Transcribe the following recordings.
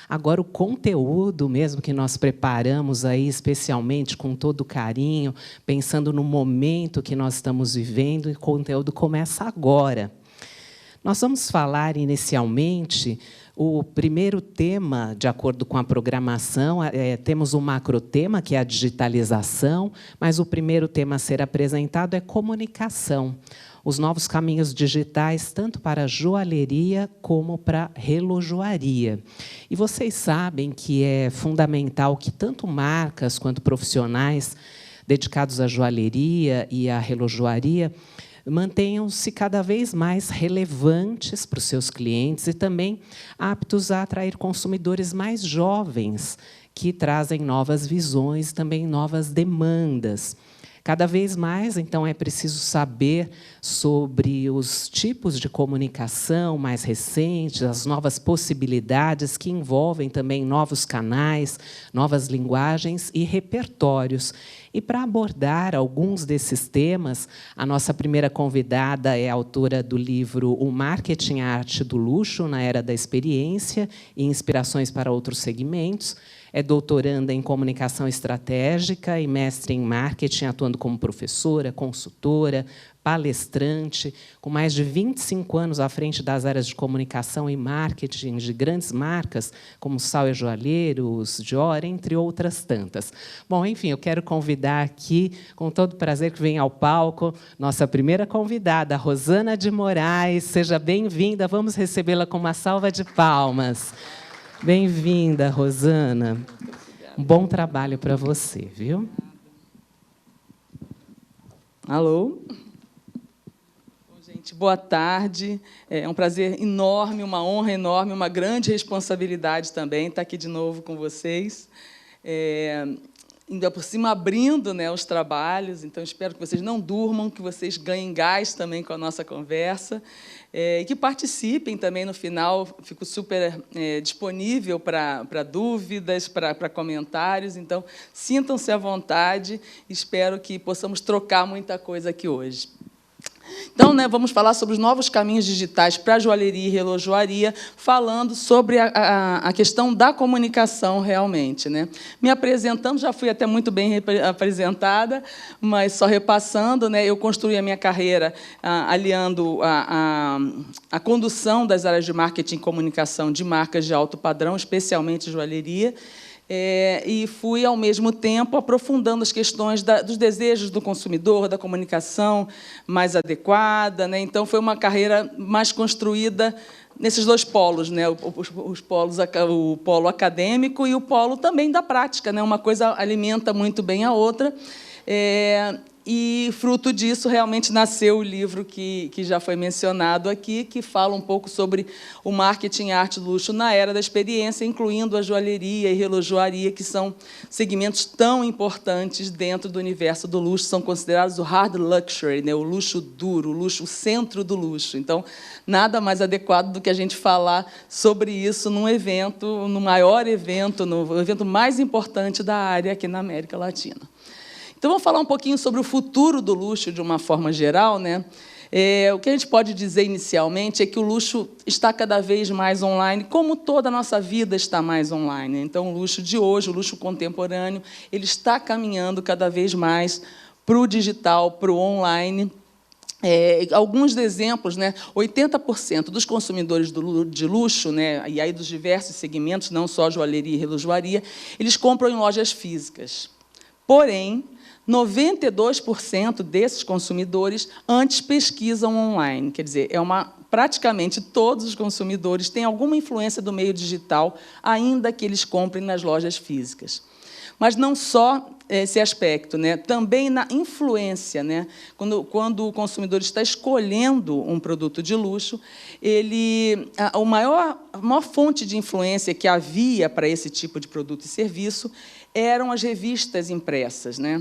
Agora, o conteúdo mesmo que nós preparamos aí, especialmente com todo carinho, pensando no momento que nós estamos vivendo, e o conteúdo começa agora. Nós vamos falar, inicialmente, o primeiro tema, de acordo com a programação, temos um macrotema, que é a digitalização, mas o primeiro tema a ser apresentado é comunicação. Os novos caminhos digitais, tanto para a joalheria como para a relojoaria. E vocês sabem que é fundamental que tanto marcas quanto profissionais dedicados à joalheria e à relojoaria mantenham-se cada vez mais relevantes para os seus clientes e também aptos a atrair consumidores mais jovens, que trazem novas visões, também novas demandas. Cada vez mais, então, é preciso saber sobre os tipos de comunicação mais recentes, as novas possibilidades que envolvem também novos canais, novas linguagens e repertórios. E, para abordar alguns desses temas, a nossa primeira convidada é a autora do livro O Marketing, a Arte do Luxo, na Era da Experiência e Inspirações para Outros Segmentos. É doutoranda em Comunicação Estratégica e mestre em Marketing, atuando como professora, consultora, palestrante, com mais de 25 anos à frente das áreas de comunicação e marketing de grandes marcas, como Sauer Joalheiros, Dior, entre outras tantas. Bom, enfim, eu quero convidar aqui, com todo prazer, que venha ao palco, nossa primeira convidada, Rosana de Moraes. Seja bem-vinda, vamos recebê-la com uma salva de palmas. Bem-vinda, Rosana. Um bom trabalho para você, viu? Alô? Bom, gente, boa tarde. É um prazer enorme, uma honra enorme, uma grande responsabilidade também estar aqui de novo com vocês. Ainda por cima, abrindo, né, os trabalhos. Então, espero que vocês não durmam, que vocês ganhem gás também com a nossa conversa. E que participem também no final. Fico super disponível para dúvidas, para comentários. Então, sintam-se à vontade. Espero que possamos trocar muita coisa aqui hoje. Então, né, vamos falar sobre os novos caminhos digitais para a joalheria e relojoaria, falando sobre a questão da comunicação, realmente. Né? Me apresentando, já fui até muito bem apresentada, mas, só repassando, né, eu construí a minha carreira aliando a condução das áreas de marketing e comunicação de marcas de alto padrão, especialmente joalheria, e fui, ao mesmo tempo, aprofundando as questões dos desejos do consumidor, da comunicação mais adequada. Né? Então, foi uma carreira mais construída nesses dois polos, né? O polo acadêmico e o polo também da prática. Né? Uma coisa alimenta muito bem a outra. E, fruto disso, realmente nasceu o livro que já foi mencionado aqui, que fala um pouco sobre o marketing e arte do luxo na era da experiência, incluindo a joalheria e relojoaria, que são segmentos tão importantes dentro do universo do luxo, são considerados o hard luxury, né? O luxo duro, o luxo, o centro do luxo. Então, nada mais adequado do que a gente falar sobre isso num evento, no maior evento, no evento mais importante da área aqui na América Latina. Então, vamos falar um pouquinho sobre o futuro do luxo, de uma forma geral. Né? O que a gente pode dizer, inicialmente, é que o luxo está cada vez mais online, como toda a nossa vida está mais online. Então, o luxo de hoje, o luxo contemporâneo, ele está caminhando cada vez mais para o digital, para o online. Alguns exemplos, né? 80% dos consumidores de luxo, né? E aí dos diversos segmentos, não só joalheria e relojoaria, eles compram em lojas físicas. Porém, 92% desses consumidores antes pesquisam online. Quer dizer, praticamente todos os consumidores têm alguma influência do meio digital, ainda que eles comprem nas lojas físicas. Mas não só esse aspecto, né? Também na influência. Né? Quando o consumidor está escolhendo um produto de luxo, a maior fonte de influência que havia para esse tipo de produto e serviço eram as revistas impressas, né?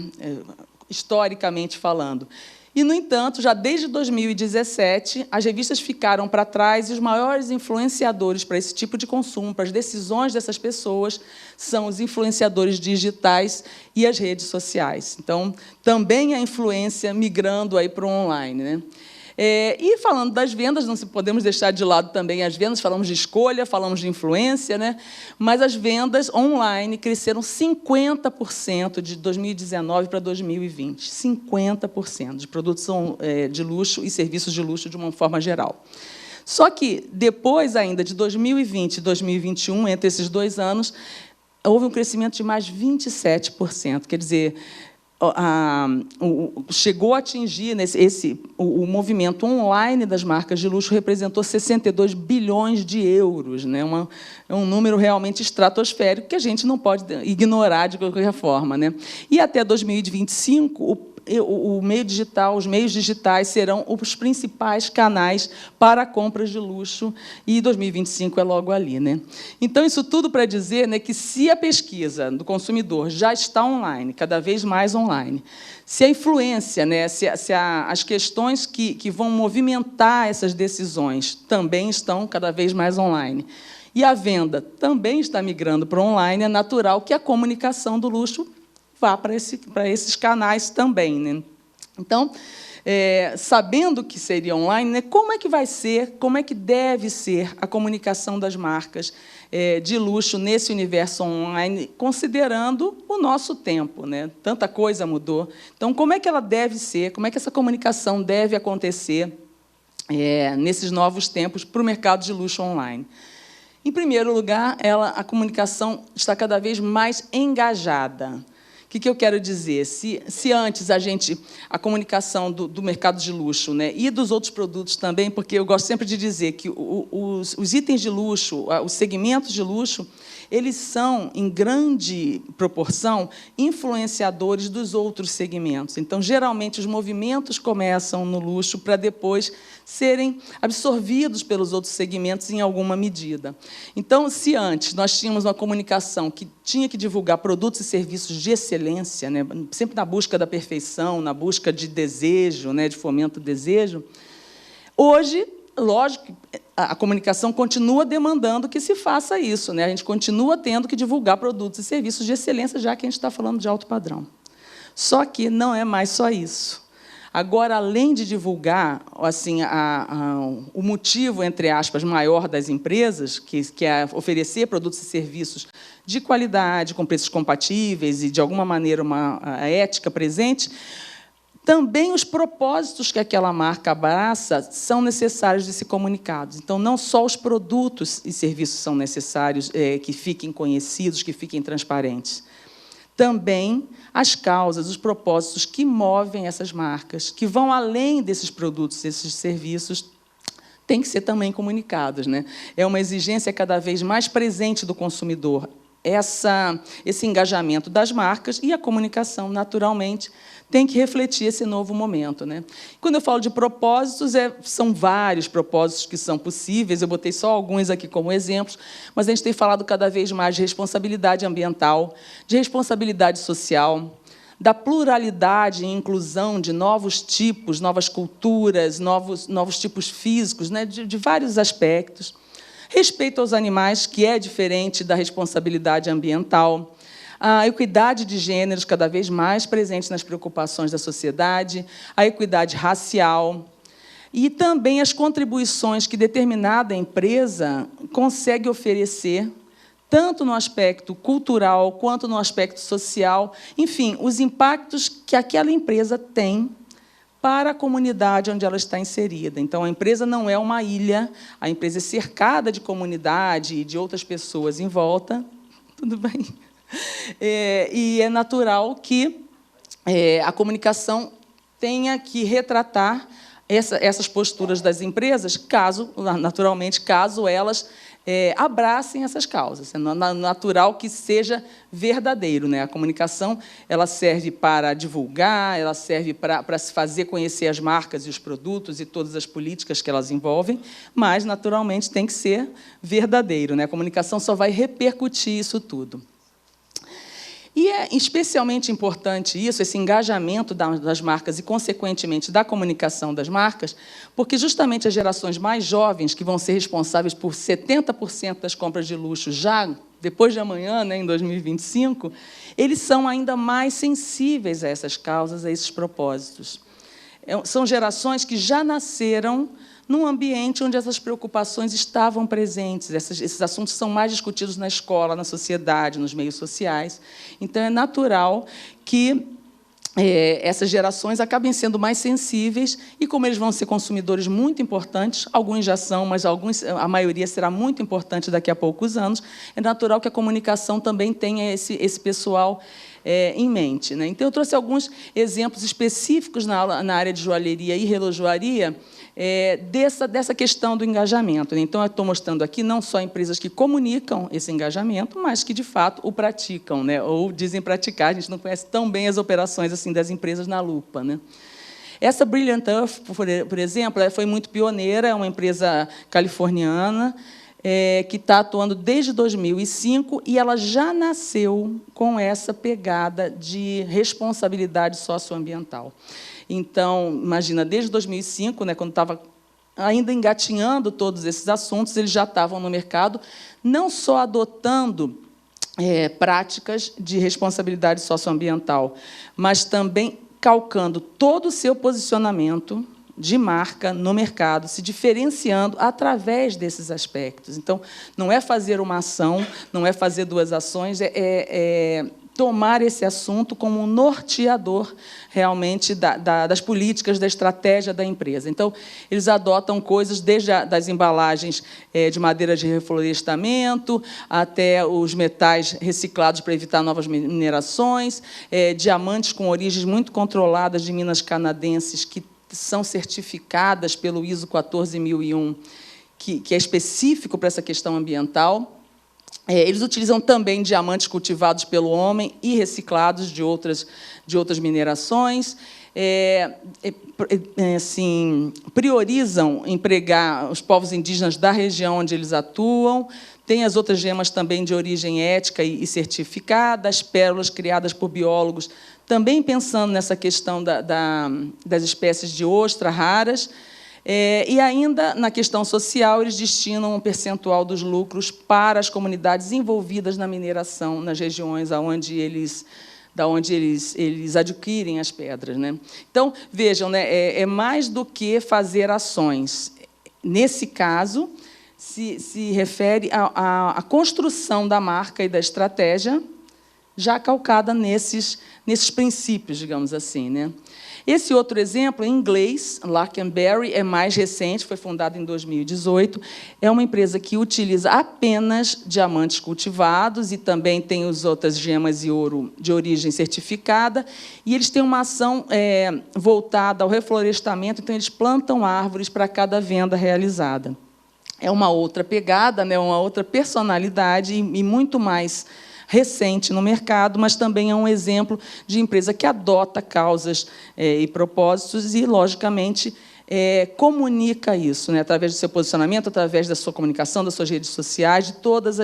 Historicamente falando. E, no entanto, já desde 2017, as revistas ficaram para trás e os maiores influenciadores para esse tipo de consumo, para as decisões dessas pessoas, são os influenciadores digitais e as redes sociais. Então, também a influência migrando aí para o online. Né? E falando das vendas, não podemos deixar de lado também as vendas, falamos de escolha, falamos de influência, né? Mas as vendas online cresceram 50% de 2019 para 2020. 50% de produtos de luxo e serviços de luxo de uma forma geral. Só que, depois ainda de 2020 e 2021, entre esses 2 anos, houve um crescimento de mais 27%. Quer dizer, chegou a atingir o movimento online das marcas de luxo representou 62 bilhões de euros, né? É um número realmente estratosférico que a gente não pode ignorar de qualquer forma, né? E até 2025 o meio digital, os meios digitais serão os principais canais para compras de luxo, e 2025 é logo ali, né? Então, isso tudo para dizer, né, que se a pesquisa do consumidor já está online, cada vez mais online, se a influência, né, as questões que vão movimentar essas decisões também estão cada vez mais online, e a venda também está migrando para o online, é natural que a comunicação do luxo vá para esses canais também, né? Então, sabendo que seria online, né, como é que vai ser, como é que deve ser a comunicação das marcas de luxo nesse universo online, considerando o nosso tempo, né? Tanta coisa mudou. Então, como é que ela deve ser, como é que essa comunicação deve acontecer nesses novos tempos para o mercado de luxo online? Em primeiro lugar, a comunicação está cada vez mais engajada. O que eu quero dizer? Se antes a comunicação do mercado de luxo, né, e dos outros produtos também, porque eu gosto sempre de dizer que os itens de luxo, os segmentos de luxo, eles são, em grande proporção, influenciadores dos outros segmentos. Então, geralmente, os movimentos começam no luxo para depois serem absorvidos pelos outros segmentos em alguma medida. Então, se antes nós tínhamos uma comunicação que tinha que divulgar produtos e serviços de excelência, né, sempre na busca da perfeição, na busca de desejo, né, de fomento do desejo, hoje, lógico, a comunicação continua demandando que se faça isso, né? A gente continua tendo que divulgar produtos e serviços de excelência, já que a gente está falando de alto padrão. Só que não é mais só isso. Agora, além de divulgar assim, o motivo, entre aspas, maior das empresas, que é oferecer produtos e serviços de qualidade, com preços compatíveis e, de alguma maneira, uma ética presente, também os propósitos que aquela marca abraça são necessários de ser comunicados. Então, não só os produtos e serviços são necessários que fiquem conhecidos, que fiquem transparentes. Também as causas, os propósitos que movem essas marcas, que vão além desses produtos, desses serviços, têm que ser também comunicados, né? É uma exigência cada vez mais presente do consumidor, esse engajamento das marcas, e a comunicação, naturalmente, tem que refletir esse novo momento, né? Quando eu falo de propósitos, são vários propósitos que são possíveis, eu botei só alguns aqui como exemplos, mas a gente tem falado cada vez mais de responsabilidade ambiental, de responsabilidade social, da pluralidade e inclusão de novos tipos, novas culturas, novos tipos físicos, né, de vários aspectos. Respeito aos animais, que é diferente da responsabilidade ambiental. A equidade de gêneros cada vez mais presente nas preocupações da sociedade, a equidade racial e também as contribuições que determinada empresa consegue oferecer, tanto no aspecto cultural quanto no aspecto social, enfim, os impactos que aquela empresa tem para a comunidade onde ela está inserida. Então, a empresa não é uma ilha, a empresa é cercada de comunidade e de outras pessoas em volta. Tudo bem? E é natural que a comunicação tenha que retratar essas posturas das empresas, naturalmente, caso elas abracem essas causas. É natural que seja verdadeiro, né? A comunicação ela serve para divulgar, ela serve para se fazer conhecer as marcas e os produtos e todas as políticas que elas envolvem, mas, naturalmente, tem que ser verdadeiro, né? A comunicação só vai repercutir isso tudo. E é especialmente importante isso, esse engajamento das marcas e, consequentemente, da comunicação das marcas, porque justamente as gerações mais jovens, que vão ser responsáveis por 70% das compras de luxo já depois de amanhã, né, em 2025, eles são ainda mais sensíveis a essas causas, a esses propósitos. são gerações que já nasceram num ambiente onde essas preocupações estavam presentes. Esses assuntos são mais discutidos na escola, na sociedade, nos meios sociais. Então, é natural que essas gerações acabem sendo mais sensíveis, e como eles vão ser consumidores muito importantes, alguns já são, mas a maioria será muito importante daqui a poucos anos, é natural que a comunicação também tenha esse pessoal em mente, né? Então, eu trouxe alguns exemplos específicos na área de joalheria e relojoaria, dessa questão do engajamento. Então, eu estou mostrando aqui não só empresas que comunicam esse engajamento, mas que, de fato, o praticam, né? Ou dizem praticar. A gente não conhece tão bem as operações assim das empresas na lupa, né? Essa Brilliant Earth, por exemplo, ela foi muito pioneira, é uma empresa californiana, que está atuando desde 2005, e ela já nasceu com essa pegada de responsabilidade socioambiental. Então, imagina, desde 2005, né, quando estava ainda engatinhando todos esses assuntos, eles já estavam no mercado, não só adotando práticas de responsabilidade socioambiental, mas também calcando todo o seu posicionamento de marca no mercado, se diferenciando através desses aspectos. Então, não é fazer uma ação, não é fazer duas ações, tomar esse assunto como um norteador, realmente, das políticas, da estratégia da empresa. Então, eles adotam coisas desde das embalagens de madeira de reflorestamento, até os metais reciclados para evitar novas minerações, diamantes com origens muito controladas de minas canadenses, que são certificadas pelo ISO 14001, que é específico para essa questão ambiental. Eles utilizam também diamantes cultivados pelo homem e reciclados de outras minerações. Assim, priorizam empregar os povos indígenas da região onde eles atuam. Tem as outras gemas também de origem ética e certificada, as pérolas criadas por biólogos, também pensando nessa questão das espécies de ostra raras. E, ainda, na questão social, eles destinam um percentual dos lucros para as comunidades envolvidas na mineração, nas regiões da onde eles adquirem as pedras, né? Então, vejam, né, é mais do que fazer ações. Nesse caso, se refere à construção da marca e da estratégia, já calcada nesses princípios, digamos assim, né? Esse outro exemplo, em inglês, Lark & Berry, é mais recente, foi fundado em 2018. É uma empresa que utiliza apenas diamantes cultivados e também tem as outras gemas e ouro de origem certificada. E eles têm uma ação voltada ao reflorestamento, então eles plantam árvores para cada venda realizada. É uma outra pegada, né, uma outra personalidade e muito mais recente no mercado, mas também é um exemplo de empresa que adota causas e propósitos e, logicamente, comunica isso, né, através do seu posicionamento, através da sua comunicação, das suas redes sociais, de todos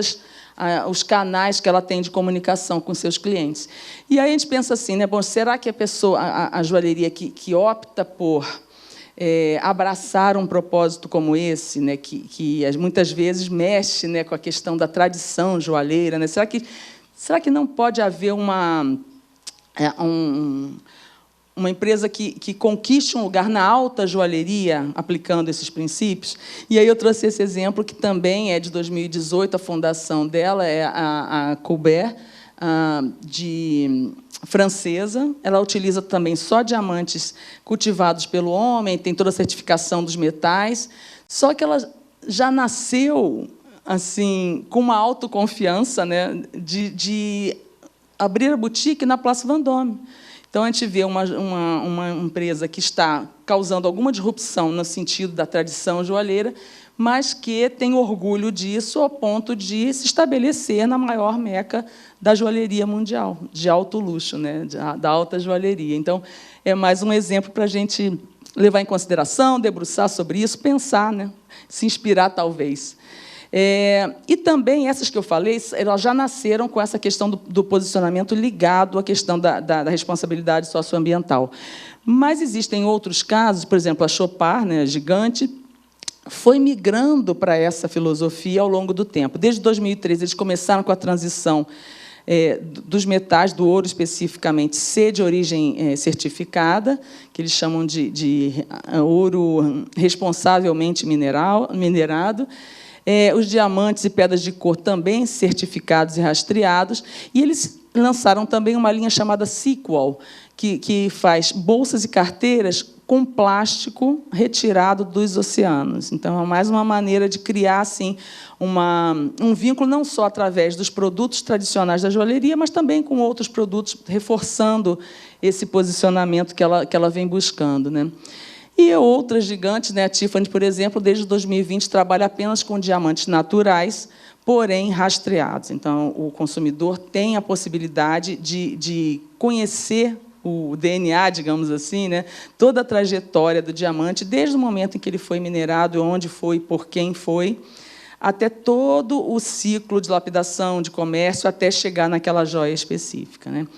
os canais que ela tem de comunicação com seus clientes. E aí a gente pensa assim, né, bom, será que a joalheria que opta por abraçar um propósito como esse, né, que muitas vezes mexe, né, com a questão da tradição joalheira, né? Será que não pode haver uma empresa que conquiste um lugar na alta joalheria aplicando esses princípios? E aí eu trouxe esse exemplo, que também é de 2018, a fundação dela é a Colbert, francesa. Ela utiliza também só diamantes cultivados pelo homem, tem toda a certificação dos metais, só que ela já nasceu assim com uma autoconfiança, né, de abrir a boutique na Place Vendôme. Então, a gente vê uma empresa que está causando alguma disrupção no sentido da tradição joalheira, mas que tem orgulho disso ao ponto de se estabelecer na maior meca da joalheria mundial, de alto luxo, né, da alta joalheria. Então, é mais um exemplo para a gente levar em consideração, debruçar sobre isso, pensar, né, se inspirar, talvez. E também, essas que eu falei, elas já nasceram com essa questão do posicionamento ligado à questão da responsabilidade socioambiental. Mas existem outros casos, por exemplo, a Chopard, né, gigante, foi migrando para essa filosofia ao longo do tempo. Desde 2013, eles começaram com a transição dos metais, do ouro especificamente, ser de origem certificada, que eles chamam de ouro responsavelmente minerado. Os diamantes e pedras de cor também certificados e rastreados. E eles lançaram também uma linha chamada Sequal, que faz bolsas e carteiras com plástico retirado dos oceanos. Então, é mais uma maneira de criar assim, um vínculo não só através dos produtos tradicionais da joalheria, mas também com outros produtos, reforçando esse posicionamento que ela vem buscando, né? E outras gigantes, né? A Tiffany, por exemplo, desde 2020, trabalha apenas com diamantes naturais, porém rastreados. Então, o consumidor tem a possibilidade de conhecer o DNA, digamos assim, né? Toda a trajetória do diamante, desde o momento em que ele foi minerado, onde foi, por quem foi, até todo o ciclo de lapidação, de comércio, até chegar naquela joia específica, né?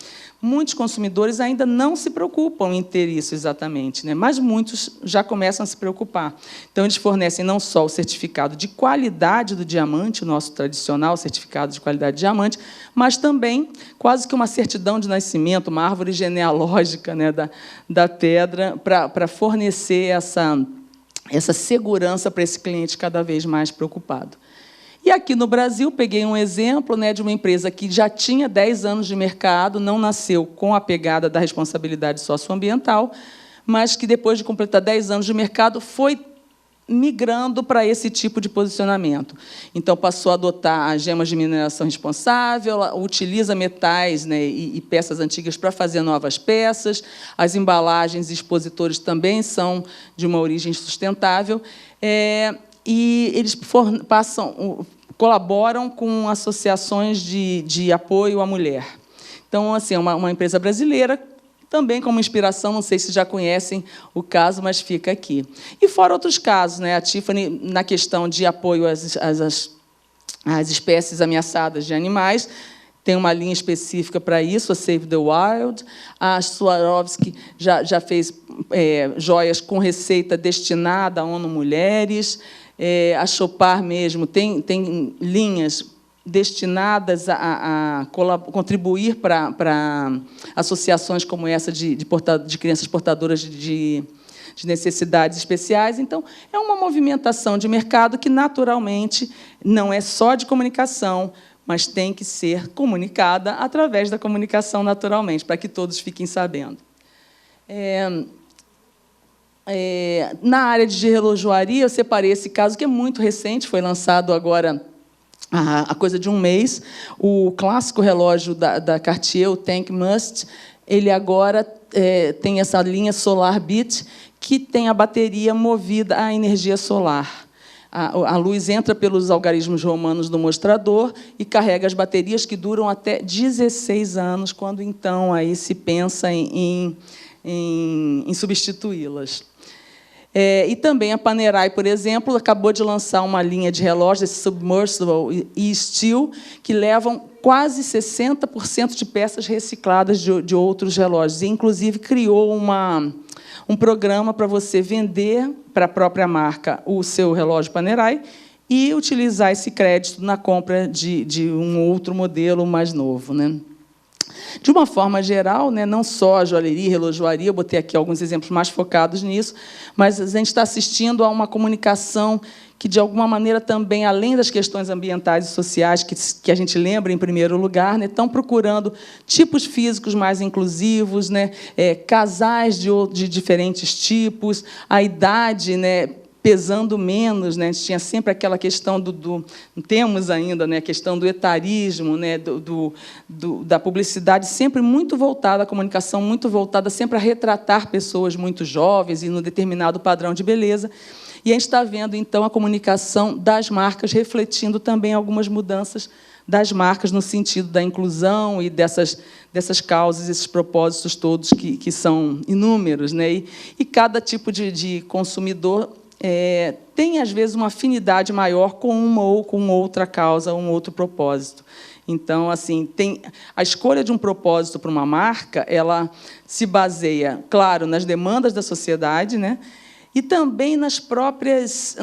Muitos consumidores ainda não se preocupam em ter isso exatamente, né? Mas muitos já começam a se preocupar. Então, eles fornecem não só o certificado de qualidade do diamante, o nosso tradicional certificado de qualidade de diamante, mas também quase que uma certidão de nascimento, uma árvore genealógica, né, da pedra, para fornecer essa segurança para esse cliente cada vez mais preocupado. E aqui no Brasil, peguei um exemplo, né, de uma empresa que já tinha 10 anos de mercado, não nasceu com a pegada da responsabilidade socioambiental, mas que, depois de completar 10 anos de mercado, foi migrando para esse tipo de posicionamento. Então, passou a adotar as gemas de mineração responsável, utiliza metais, né, e peças antigas para fazer novas peças, as embalagens e expositores também são de uma origem sustentável, e eles colaboram com associações de apoio à mulher. Então, assim, é uma empresa brasileira, também como inspiração, não sei se já conhecem o caso, mas fica aqui. E fora outros casos, né? A Tiffany, na questão de apoio às espécies ameaçadas de animais, tem uma linha específica para isso, a Save the Wild. A Swarovski já fez joias com receita destinada à ONU Mulheres. A Chopard mesmo tem linhas destinadas a contribuir para associações como essa de crianças portadoras de necessidades especiais. Então, é uma movimentação de mercado que, naturalmente, não é só de comunicação, mas tem que ser comunicada através da comunicação, naturalmente, para que todos fiquem sabendo. Na área de relojoaria, eu separei esse caso, que é muito recente, foi lançado agora há coisa de um mês, o clássico relógio da Cartier, o Tank Must, ele agora tem essa linha Solar Beat, que tem a bateria movida à energia solar. A luz entra pelos algarismos romanos do mostrador e carrega as baterias, que duram até 16 anos, quando, então, aí se pensa em substituí-las. E também a Panerai, por exemplo, acabou de lançar uma linha de relógios, Submersible e Steel, que levam quase 60% de peças recicladas de outros relógios. E, inclusive, criou um programa para você vender para a própria marca o seu relógio Panerai e utilizar esse crédito na compra de um outro modelo mais novo, né? De uma forma geral, né, não só a joalheria e relojoaria, eu botei aqui alguns exemplos mais focados nisso, mas a gente está assistindo a uma comunicação que, de alguma maneira, também, além das questões ambientais e sociais, que a gente lembra em primeiro lugar, né, estão procurando tipos físicos mais inclusivos, né, casais de diferentes tipos, a idade, né, pesando menos, né? A gente tinha sempre aquela questão temos ainda, né, a questão do etarismo, né, da publicidade sempre muito voltada, a comunicação muito voltada sempre a retratar pessoas muito jovens e num determinado padrão de beleza. E a gente está vendo, então, a comunicação das marcas refletindo também algumas mudanças das marcas no sentido da inclusão e dessas causas, esses propósitos todos que são inúmeros, né? E cada tipo de consumidor tem, às vezes, uma afinidade maior com uma ou com outra causa, um outro propósito. Então, assim, a escolha de um propósito para uma marca, ela se baseia, claro, nas demandas da sociedade, né? e também nos próprios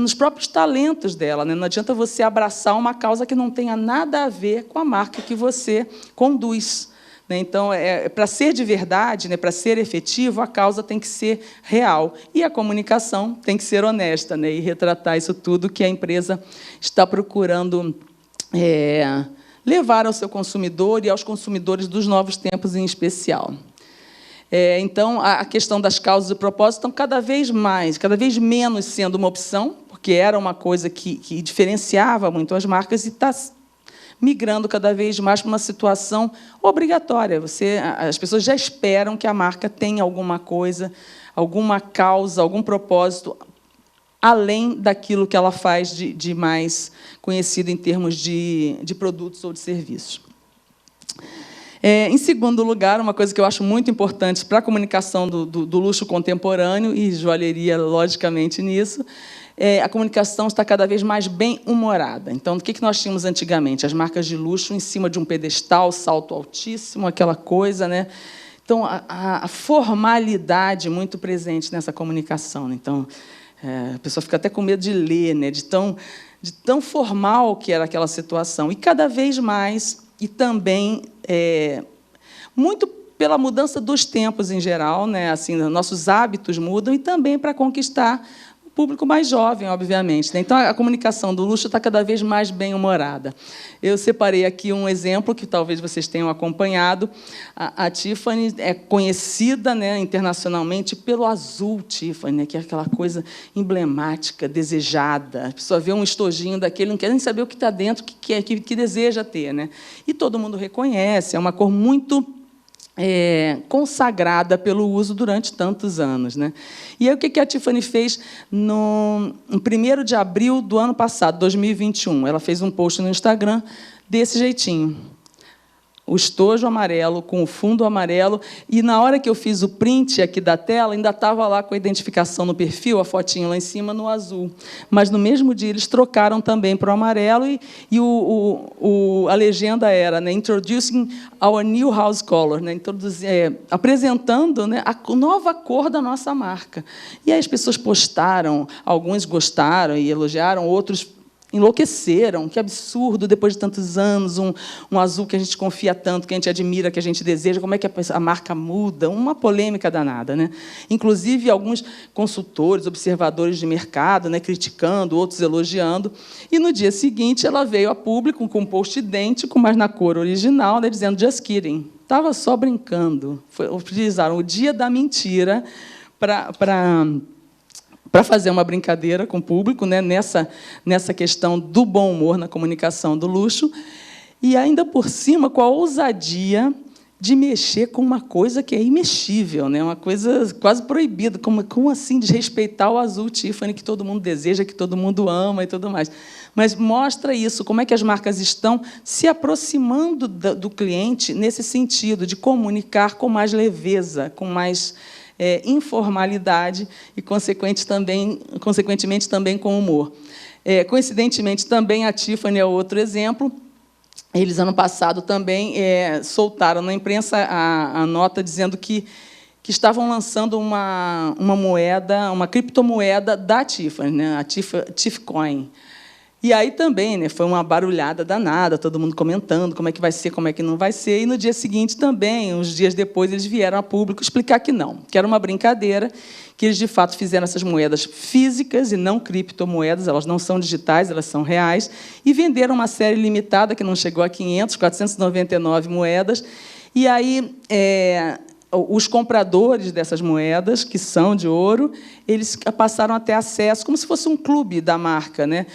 talentos dela, né? Não adianta você abraçar uma causa que não tenha nada a ver com a marca que você conduz, né? Então, para ser de verdade, né, para ser efetivo, a causa tem que ser real. E a comunicação tem que ser honesta, né, e retratar isso tudo que a empresa está procurando levar ao seu consumidor e aos consumidores dos novos tempos em especial. Então, a questão das causas e propósitos estão cada vez menos sendo uma opção, porque era uma coisa que diferenciava muito as marcas, e está migrando cada vez mais para uma situação obrigatória. As pessoas já esperam que a marca tenha alguma coisa, alguma causa, algum propósito, além daquilo que ela faz de mais conhecido em termos de produtos ou de serviços. Em segundo lugar, uma coisa que eu acho muito importante para a comunicação do luxo contemporâneo, e joalheria, logicamente, nisso, a comunicação está cada vez mais bem-humorada. Então, o que nós tínhamos antigamente? As marcas de luxo em cima de um pedestal, salto altíssimo, aquela coisa, né? Então, a formalidade muito presente nessa comunicação, né? Então, a pessoa fica até com medo de ler, né? de tão formal que era aquela situação. E, cada vez mais, e também muito pela mudança dos tempos em geral, né? Assim, nossos hábitos mudam, e também para conquistar o público mais jovem, obviamente, né? Então, a comunicação do luxo está cada vez mais bem-humorada. Eu separei aqui um exemplo que talvez vocês tenham acompanhado. A Tiffany é conhecida, né, internacionalmente pelo azul Tiffany, né, que é aquela coisa emblemática, desejada. A pessoa vê um estojinho daquele, não quer nem saber o que está dentro, que deseja ter, né? E todo mundo reconhece, é uma cor muito consagrada pelo uso durante tantos anos, né? E aí, o que a Tiffany fez no 1º de abril do ano passado, 2021? Ela fez um post no Instagram desse jeitinho. O estojo amarelo com o fundo amarelo, e, na hora que eu fiz o print aqui da tela, ainda estava lá com a identificação no perfil, a fotinho lá em cima, no azul. Mas, no mesmo dia, eles trocaram também para o amarelo, e a legenda era, né, Introducing our new house color, né, apresentando, né, a nova cor da nossa marca. E aí as pessoas postaram, alguns gostaram e elogiaram, outros enlouqueceram. Que absurdo, depois de tantos anos, um azul que a gente confia tanto, que a gente admira, que a gente deseja, como é que a marca muda? Uma polêmica danada, né? Inclusive, alguns consultores, observadores de mercado, né, criticando, outros elogiando. E, no dia seguinte, ela veio a público com um post idêntico, mas na cor original, né, dizendo "just kidding". Estava só brincando. Utilizaram o dia da mentira para fazer uma brincadeira com o público, né, nessa questão do bom humor na comunicação do luxo, e, ainda por cima, com a ousadia de mexer com uma coisa que é imexível, né, uma coisa quase proibida. Como assim desrespeitar o azul Tiffany, que todo mundo deseja, que todo mundo ama e tudo mais? Mas mostra isso, como é que as marcas estão se aproximando do cliente nesse sentido, de comunicar com mais leveza, com mais informalidade e, consequentemente, também com humor. Coincidentemente, também a Tiffany é outro exemplo. Eles, ano passado, também soltaram na imprensa a nota dizendo que estavam lançando uma moeda, uma criptomoeda da Tiffany, né, a Tiffcoin. E aí também, né, foi uma barulhada danada, todo mundo comentando como é que vai ser, como é que não vai ser. E, no dia seguinte, também, uns dias depois, eles vieram a público explicar que não, que era uma brincadeira, que eles, de fato, fizeram essas moedas físicas e não criptomoedas, elas não são digitais, elas são reais, e venderam uma série limitada, que não chegou a 499 moedas. E aí, os compradores dessas moedas, que são de ouro, eles passaram a ter acesso, como se fosse um clube da marca, né?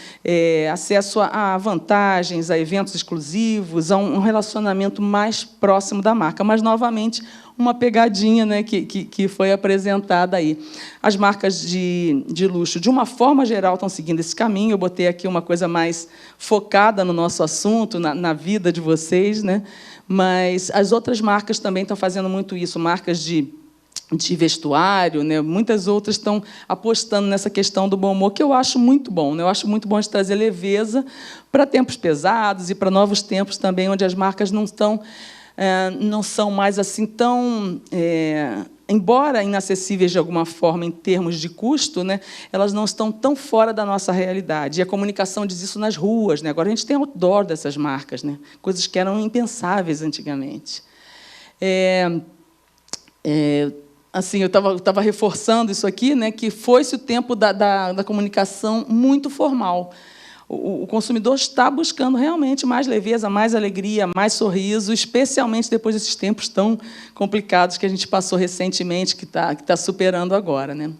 Acesso a vantagens, a eventos exclusivos, a um relacionamento mais próximo da marca. Mas, novamente, uma pegadinha, né, que foi apresentada aí. As marcas de luxo, de uma forma geral, estão seguindo esse caminho. Eu botei aqui uma coisa mais focada no nosso assunto, na vida de vocês, né? Mas as outras marcas também estão fazendo muito isso, marcas de vestuário, né? Muitas outras estão apostando nessa questão do bom humor, que eu acho muito bom, né? Eu acho muito bom de trazer leveza para tempos pesados e para novos tempos também, onde as marcas não são mais assim tão embora inacessíveis de alguma forma em termos de custo, né, elas não estão tão fora da nossa realidade. E a comunicação diz isso nas ruas, né? Agora a gente tem outdoor dessas marcas, né? Coisas que eram impensáveis antigamente. Assim, eu estava reforçando isso aqui, né, que foi-se o tempo da comunicação muito formal. O consumidor está buscando realmente mais leveza, mais alegria, mais sorriso, especialmente depois desses tempos tão complicados que a gente passou recentemente, que está superando agora, né?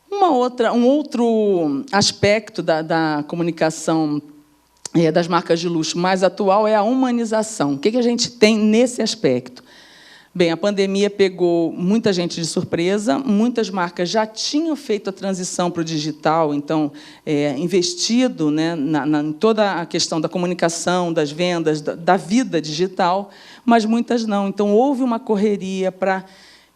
Um outro aspecto da comunicação das marcas de luxo mais atual é a humanização. O que a gente tem nesse aspecto? Bem, a pandemia pegou muita gente de surpresa, muitas marcas já tinham feito a transição para o digital, então, investido, né, em toda a questão da comunicação, das vendas, da vida digital, mas muitas não. Então, houve uma correria para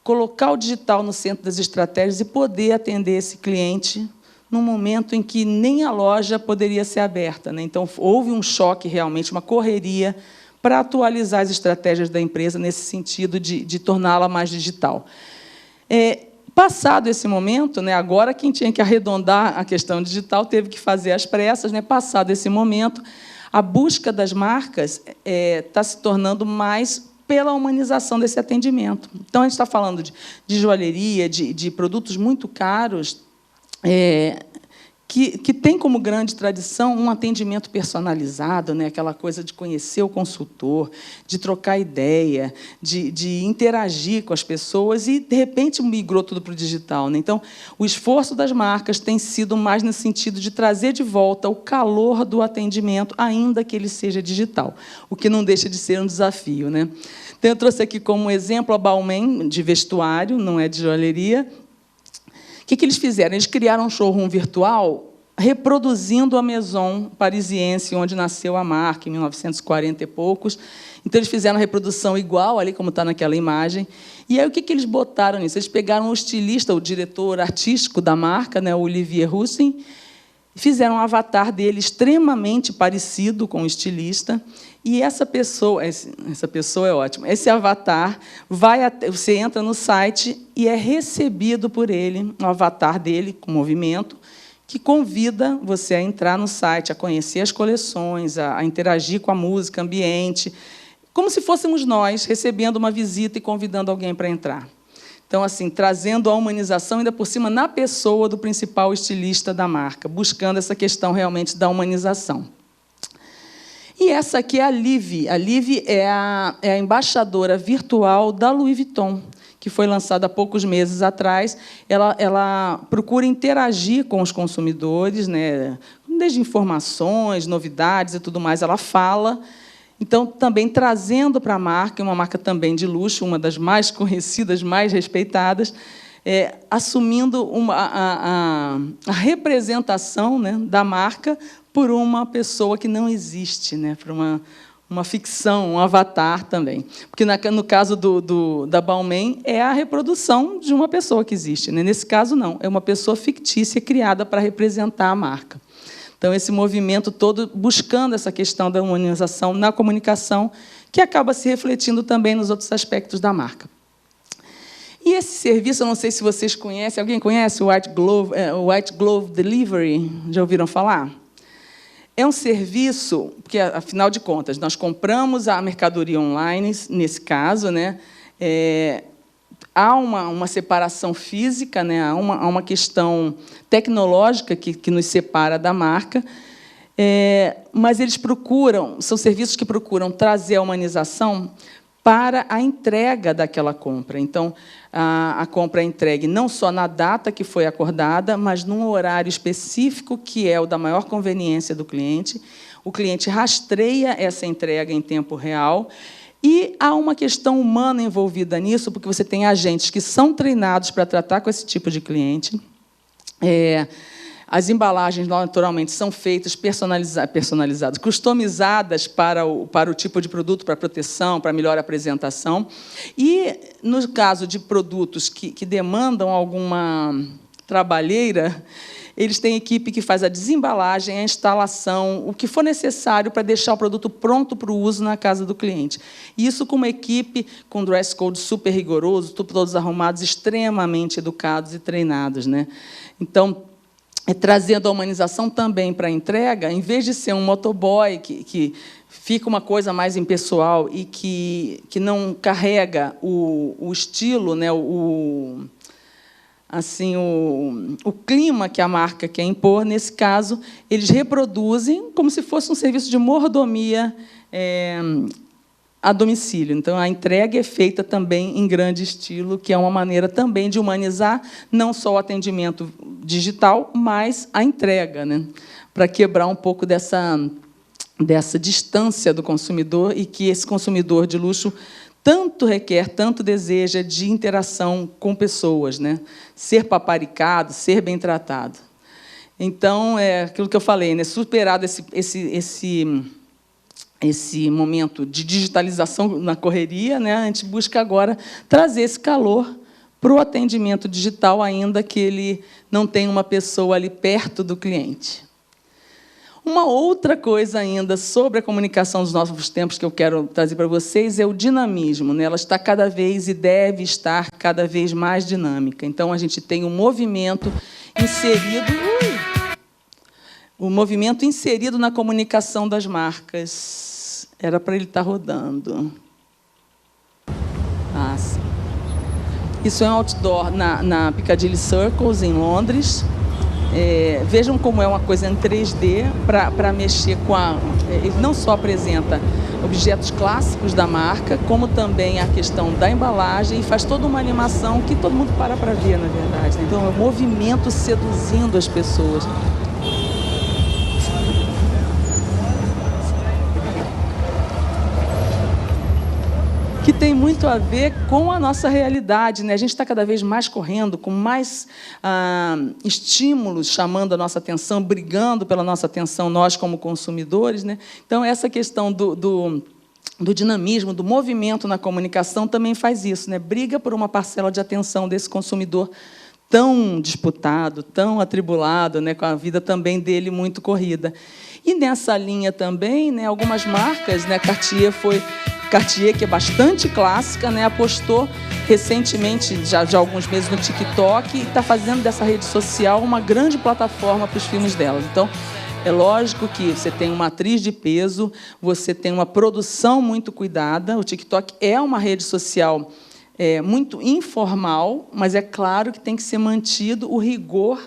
colocar o digital no centro das estratégias e poder atender esse cliente num momento em que nem a loja poderia ser aberta, né? Então, houve um choque, realmente, uma correria para atualizar as estratégias da empresa nesse sentido de torná-la mais digital. Passado esse momento, né, agora quem tinha que arredondar a questão digital teve que fazer às pressas, né, passado esse momento, a busca das marcas está se tornando mais pela humanização desse atendimento. Então, a gente está falando de joalheria, de produtos muito caros, que tem como grande tradição um atendimento personalizado, né? Aquela coisa de conhecer o consultor, de trocar ideia, de interagir com as pessoas e, de repente, migrou tudo para o digital, né? Então, o esforço das marcas tem sido mais no sentido de trazer de volta o calor do atendimento, ainda que ele seja digital, o que não deixa de ser um desafio, né? Então, eu trouxe aqui como exemplo a Balmain, de vestuário, não é de joalheria. O que eles fizeram? Eles criaram um showroom virtual reproduzindo a Maison parisiense, onde nasceu a marca, em 1940 e poucos. Então, eles fizeram a reprodução igual, ali como está naquela imagem. E aí, o que eles botaram nisso? Eles pegaram o estilista, o diretor artístico da marca, né, o Olivier Roussy, fizeram um avatar dele extremamente parecido com o estilista. E essa pessoa é ótima. Esse avatar você entra no site e é recebido por ele, um avatar dele com movimento, que convida você a entrar no site, a conhecer as coleções, a interagir com a música ambiente, como se fôssemos nós recebendo uma visita e convidando alguém para entrar. Então, assim, trazendo a humanização, ainda por cima, na pessoa do principal estilista da marca, buscando essa questão realmente da humanização. E essa aqui é a Liv. A Liv é a embaixadora virtual da Louis Vuitton, que foi lançada há poucos meses atrás. Ela procura interagir com os consumidores, né, desde informações, novidades e tudo mais. Ela fala. Então, também trazendo para a marca, uma marca também de luxo, uma das mais conhecidas, mais respeitadas, assumindo a representação, né, da marca por uma pessoa que não existe, né, por uma ficção, um avatar também. Porque, no caso da Balmain, é a reprodução de uma pessoa que existe, né? Nesse caso, não. É uma pessoa fictícia criada para representar a marca. Então, esse movimento todo buscando essa questão da humanização na comunicação, que acaba se refletindo também nos outros aspectos da marca. E esse serviço, eu não sei se vocês conhecem, alguém conhece o White Glove Delivery? Já ouviram falar? É um serviço, porque, afinal de contas, nós compramos a mercadoria online, nesse caso, né? Há uma separação física, né? Há uma questão tecnológica que nos separa da marca, mas eles são serviços que procuram trazer a humanização para a entrega daquela compra. Então, a compra é entregue não só na data que foi acordada, mas num horário específico, que é o da maior conveniência do cliente. O cliente rastreia essa entrega em tempo real. E há uma questão humana envolvida nisso, porque você tem agentes que são treinados para tratar com esse tipo de cliente. As embalagens, naturalmente, são feitas personalizadas, customizadas para o tipo de produto, para a proteção, para a melhor apresentação. E, no caso de produtos que demandam alguma trabalheira, eles têm equipe que faz a desembalagem, a instalação, o que for necessário para deixar o produto pronto para o uso na casa do cliente. Isso com uma equipe com dress code super rigoroso, todos arrumados, extremamente educados e treinados, né? Então, trazendo a humanização também para a entrega, em vez de ser um motoboy que fica uma coisa mais impessoal e que não carrega o estilo, né, o clima que a marca quer impor, nesse caso, eles reproduzem como se fosse um serviço de mordomia a domicílio. Então, a entrega é feita também em grande estilo, que é uma maneira também de humanizar não só o atendimento digital, mas a entrega, né? Para quebrar um pouco dessa distância do consumidor e que esse consumidor de luxo tanto requer, tanto deseja de interação com pessoas, né? Ser paparicado, ser bem tratado. Então, é aquilo que eu falei, né? Superado esse momento de digitalização na correria, né? A gente busca agora trazer esse calor para o atendimento digital, ainda que ele não tenha uma pessoa ali perto do cliente. Uma outra coisa ainda sobre a comunicação dos novos tempos que eu quero trazer para vocês é o dinamismo, né? Ela está cada vez e deve estar cada vez mais dinâmica. Então, a gente tem um movimento inserido na comunicação das marcas. Era para ele estar rodando. Ah, sim. Isso é um outdoor na Piccadilly Circus, em Londres. Vejam como é uma coisa em 3D para mexer com a... Ele não só apresenta objetos clássicos da marca, como também a questão da embalagem, e faz toda uma animação que todo mundo para ver, na verdade. Então, é um movimento seduzindo as pessoas. Que tem muito a ver com a nossa realidade, né? A gente está cada vez mais correndo, com mais estímulos chamando a nossa atenção, brigando pela nossa atenção, nós como consumidores, né? Então, essa questão do dinamismo, do movimento na comunicação também faz isso, né? Briga por uma parcela de atenção desse consumidor tão disputado, tão atribulado, né? Com a vida também dele muito corrida. E nessa linha também, né, algumas marcas, né, Cartier, que é bastante clássica, né, apostou recentemente, já há alguns meses, no TikTok, e está fazendo dessa rede social uma grande plataforma para os filmes delas. Então, é lógico que você tem uma atriz de peso, você tem uma produção muito cuidada. O TikTok é uma rede social muito informal, mas é claro que tem que ser mantido o rigor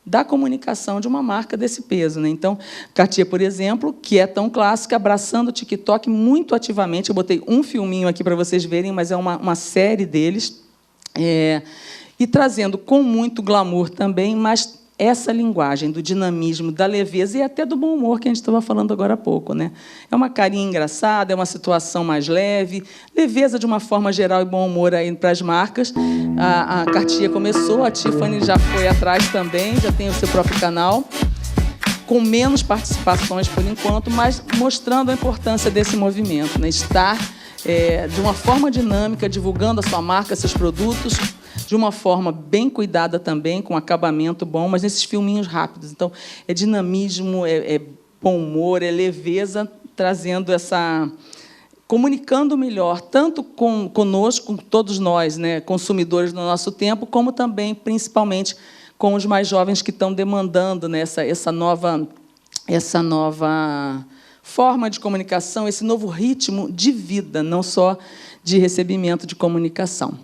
da comunicação de uma marca desse peso, né? Então, Cartier, por exemplo, que é tão clássica, abraçando o TikTok muito ativamente. Eu botei um filminho aqui para vocês verem, mas é uma série deles. E trazendo com muito glamour também, mas essa linguagem do dinamismo, da leveza e até do bom humor que a gente estava falando agora há pouco, né? É uma carinha engraçada, é uma situação mais leve, leveza de uma forma geral e bom humor aí para as marcas. A Cartier começou, a Tiffany já foi atrás também, já tem o seu próprio canal, com menos participações por enquanto, mas mostrando a importância desse movimento, né? Estar de uma forma dinâmica, divulgando a sua marca, seus produtos, de uma forma bem cuidada também, com acabamento bom, mas nesses filminhos rápidos. Então, é dinamismo, é bom humor, é leveza, trazendo comunicando melhor, tanto conosco, com todos nós, né, consumidores do nosso tempo, como também, principalmente, com os mais jovens que estão demandando, né, essa nova forma de comunicação, esse novo ritmo de vida, não só de recebimento de comunicação.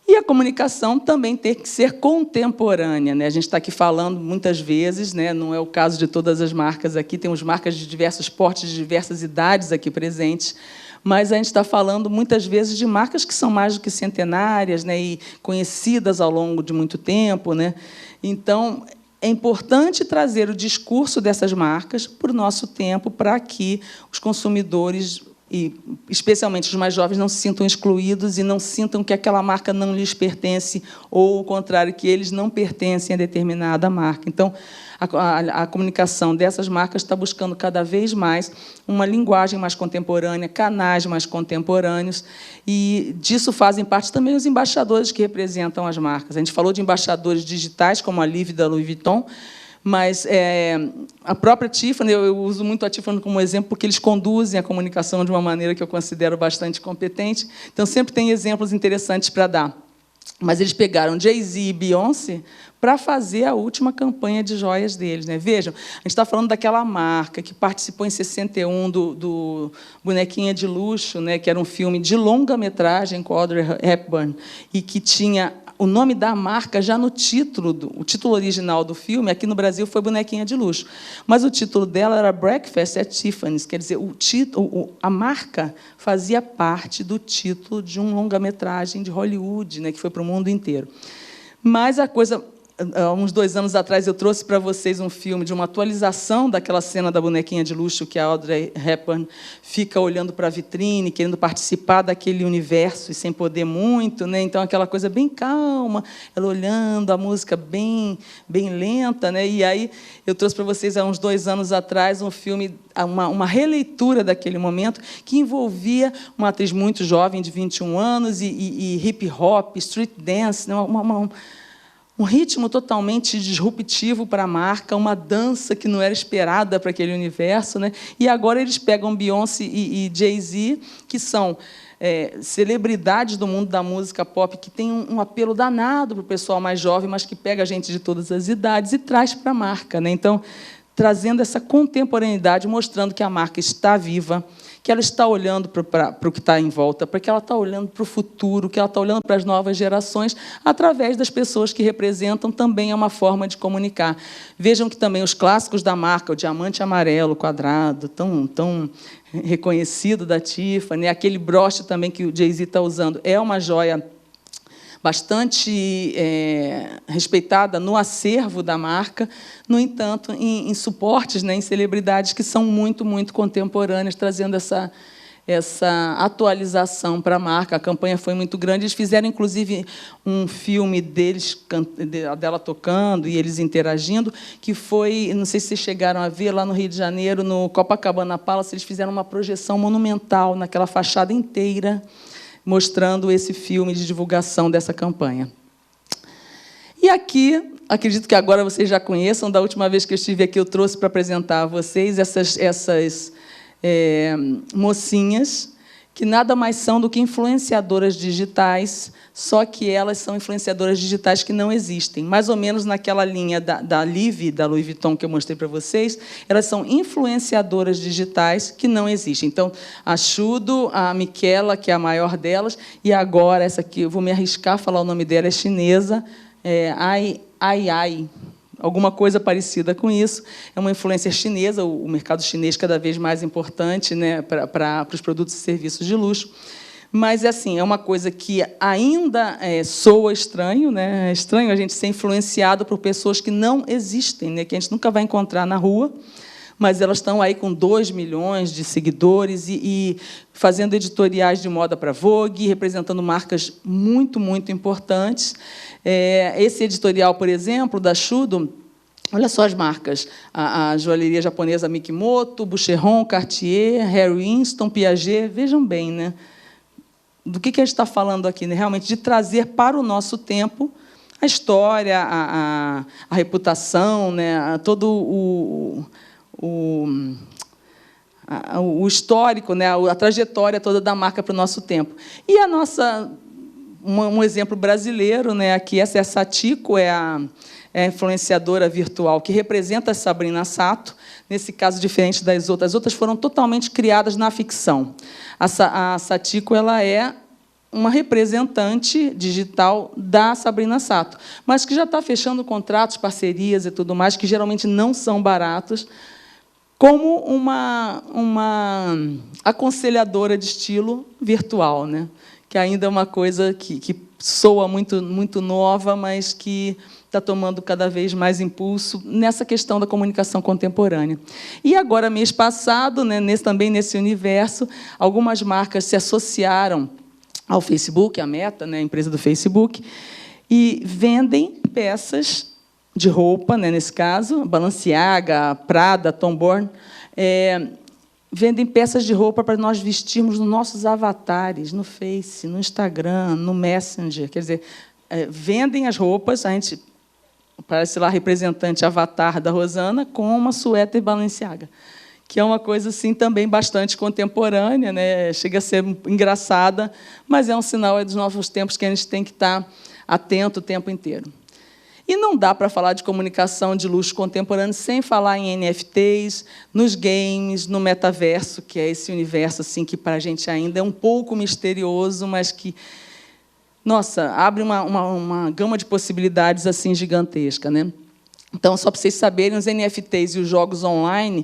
E a comunicação também tem que ser contemporânea, né? A gente está aqui falando muitas vezes, né? Não é o caso de todas as marcas aqui, temos marcas de diversos portes, de diversas idades aqui presentes, mas a gente está falando muitas vezes de marcas que são mais do que centenárias, né? E conhecidas ao longo de muito tempo, né? Então, é importante trazer o discurso dessas marcas para o nosso tempo, para que os consumidores e especialmente os mais jovens, não se sintam excluídos e não sintam que aquela marca não lhes pertence, ou, ao contrário, que eles não pertencem a determinada marca. Então, a comunicação dessas marcas está buscando cada vez mais uma linguagem mais contemporânea, canais mais contemporâneos, e disso fazem parte também os embaixadores que representam as marcas. A gente falou de embaixadores digitais, como a Liv da Louis Vuitton, mas a própria Tiffany, eu uso muito a Tiffany como exemplo, porque eles conduzem a comunicação de uma maneira que eu considero bastante competente. Então, sempre tem exemplos interessantes para dar. Mas eles pegaram Jay-Z e Beyoncé para fazer a última campanha de joias deles, né? Vejam, a gente está falando daquela marca que participou em 61 do Bonequinha de Luxo, né? Que era um filme de longa-metragem com Audrey Hepburn, e que tinha o nome da marca já no título, o título original do filme, aqui no Brasil foi Bonequinha de Luxo, mas o título dela era Breakfast at Tiffany's, quer dizer, a marca fazia parte do título de um longa-metragem de Hollywood, né, que foi para o mundo inteiro. Mas a coisa... Há uns 2 anos atrás, eu trouxe para vocês um filme de uma atualização daquela cena da Bonequinha de Luxo, que a Audrey Hepburn fica olhando para a vitrine, querendo participar daquele universo e sem poder muito, né? Então, aquela coisa bem calma, ela olhando, a música bem lenta, né? E aí eu trouxe para vocês, há uns 2 anos atrás, um filme, uma releitura daquele momento, que envolvia uma atriz muito jovem, de 21 anos, e hip-hop, street dance, né? Um ritmo totalmente disruptivo para a marca, uma dança que não era esperada para aquele universo, né? E agora eles pegam Beyoncé e Jay-Z, que são celebridades do mundo da música pop, que tem um apelo danado para o pessoal mais jovem, mas que pega a gente de todas as idades e traz para a marca, né? Então, trazendo essa contemporaneidade, mostrando que a marca está viva, que ela está olhando para o que está em volta, para que ela está olhando para o futuro, que ela está olhando para as novas gerações, através das pessoas que representam, também é uma forma de comunicar. Vejam que também os clássicos da marca, o diamante amarelo, quadrado, tão reconhecido da Tiffany, aquele broche também que o Jay-Z está usando, é uma joia bastante respeitada no acervo da marca, no entanto, em suportes, né, em celebridades que são muito contemporâneas, trazendo essa atualização para a marca. A campanha foi muito grande. Eles fizeram, inclusive, um filme dela tocando e eles interagindo, que foi, não sei se vocês chegaram a ver, lá no Rio de Janeiro, no Copacabana Palace, eles fizeram uma projeção monumental naquela fachada inteira, mostrando esse filme de divulgação dessa campanha. E aqui, acredito que agora vocês já conheçam, da última vez que eu estive aqui, eu trouxe para apresentar a vocês essas mocinhas, que nada mais são do que influenciadoras digitais, só que elas são influenciadoras digitais que não existem. Mais ou menos naquela linha da Liv, da Louis Vuitton, que eu mostrei para vocês, elas são influenciadoras digitais que não existem. Então, a Chudo, a Michela, que é a maior delas, e agora, essa aqui, eu vou me arriscar a falar o nome dela, é chinesa, Ai, alguma coisa parecida com isso. É uma influência chinesa, o mercado chinês cada vez mais importante, né, para os produtos e serviços de luxo. Mas assim, é uma coisa que ainda soa estranho, né? É estranho a gente ser influenciado por pessoas que não existem, né, que a gente nunca vai encontrar na rua, mas elas estão aí com 2 milhões de seguidores e fazendo editoriais de moda para Vogue, representando marcas muito importantes. Esse editorial, por exemplo, da Chudo, olha só as marcas: a joalheria japonesa Mikimoto, Boucheron, Cartier, Harry Winston, Piaget. Vejam bem, né? Do que a gente está falando aqui, né? Realmente de trazer para o nosso tempo a história, a reputação, né? Todo o histórico, né? A trajetória toda da marca para o nosso tempo. E a nossa, um exemplo brasileiro, né? Aqui, essa é a Satiko, é a influenciadora virtual que representa a Sabrina Sato, nesse caso diferente das outras. As outras foram totalmente criadas na ficção. A Satiko, ela é uma representante digital da Sabrina Sato, mas que já está fechando contratos, parcerias e tudo mais, que geralmente não são baratos, como uma aconselhadora de estilo virtual, né? Que ainda é uma coisa que soa muito nova, mas que está tomando cada vez mais impulso nessa questão da comunicação contemporânea. E agora, mês passado, né, também nesse universo, algumas marcas se associaram ao Facebook, a Meta, né, a empresa do Facebook, e vendem peças de roupa, né, nesse caso, Balenciaga, Prada, Tom Ford, vendem peças de roupa para nós vestirmos nos nossos avatares, no Face, no Instagram, no Messenger. Quer dizer, vendem as roupas, a gente parece lá representante avatar da Rosana, com uma suéter Balenciaga, que é uma coisa assim também bastante contemporânea, né? Chega a ser engraçada, mas é um sinal dos novos tempos que a gente tem que estar atento o tempo inteiro. E não dá para falar de comunicação de luxo contemporâneo sem falar em NFTs, nos games, no metaverso, que é esse universo assim que para a gente ainda é um pouco misterioso, mas que, nossa, abre uma gama de possibilidades assim gigantesca, né? Então, só para vocês saberem, os NFTs e os jogos online,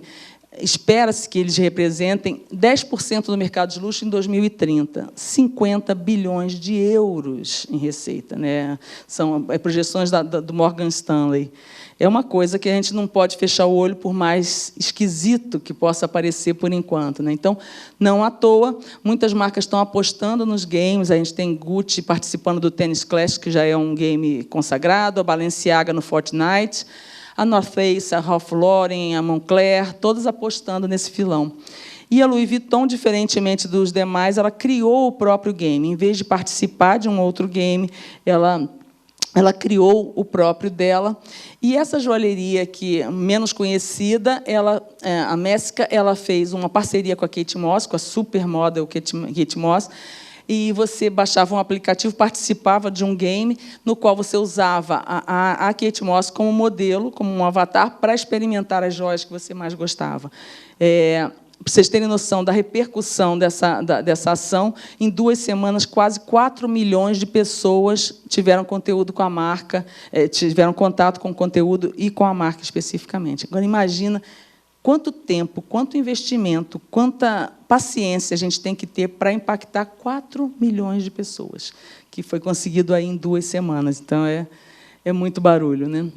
espera-se que eles representem 10% do mercado de luxo em 2030, 50 bilhões de euros em receita, né? São projeções do Morgan Stanley. É uma coisa que a gente não pode fechar o olho, por mais esquisito que possa parecer por enquanto, né? Então, não à toa, muitas marcas estão apostando nos games. A gente tem Gucci participando do Tennis Clash, que já é um game consagrado, a Balenciaga no Fortnite, a North Face, a Ralph Lauren, a Moncler, todas apostando nesse filão. E a Louis Vuitton, diferentemente dos demais, ela criou o próprio game. Em vez de participar de um outro game, ela criou o próprio dela. E essa joalheria, que é menos conhecida, a Messica, ela fez uma parceria com a Kate Moss, com a supermodel Kate Moss, e você baixava um aplicativo, participava de um game no qual você usava a Kate Moss como modelo, como um avatar, para experimentar as joias que você mais gostava. Para vocês terem noção da repercussão dessa ação, em 2 semanas, quase 4 milhões de pessoas tiveram conteúdo com a marca, tiveram contato com o conteúdo e com a marca especificamente. Agora, imagina quanto tempo, quanto investimento, quanta paciência a gente tem que ter para impactar 4 milhões de pessoas, que foi conseguido aí em 2 semanas. Então, é muito barulho, né?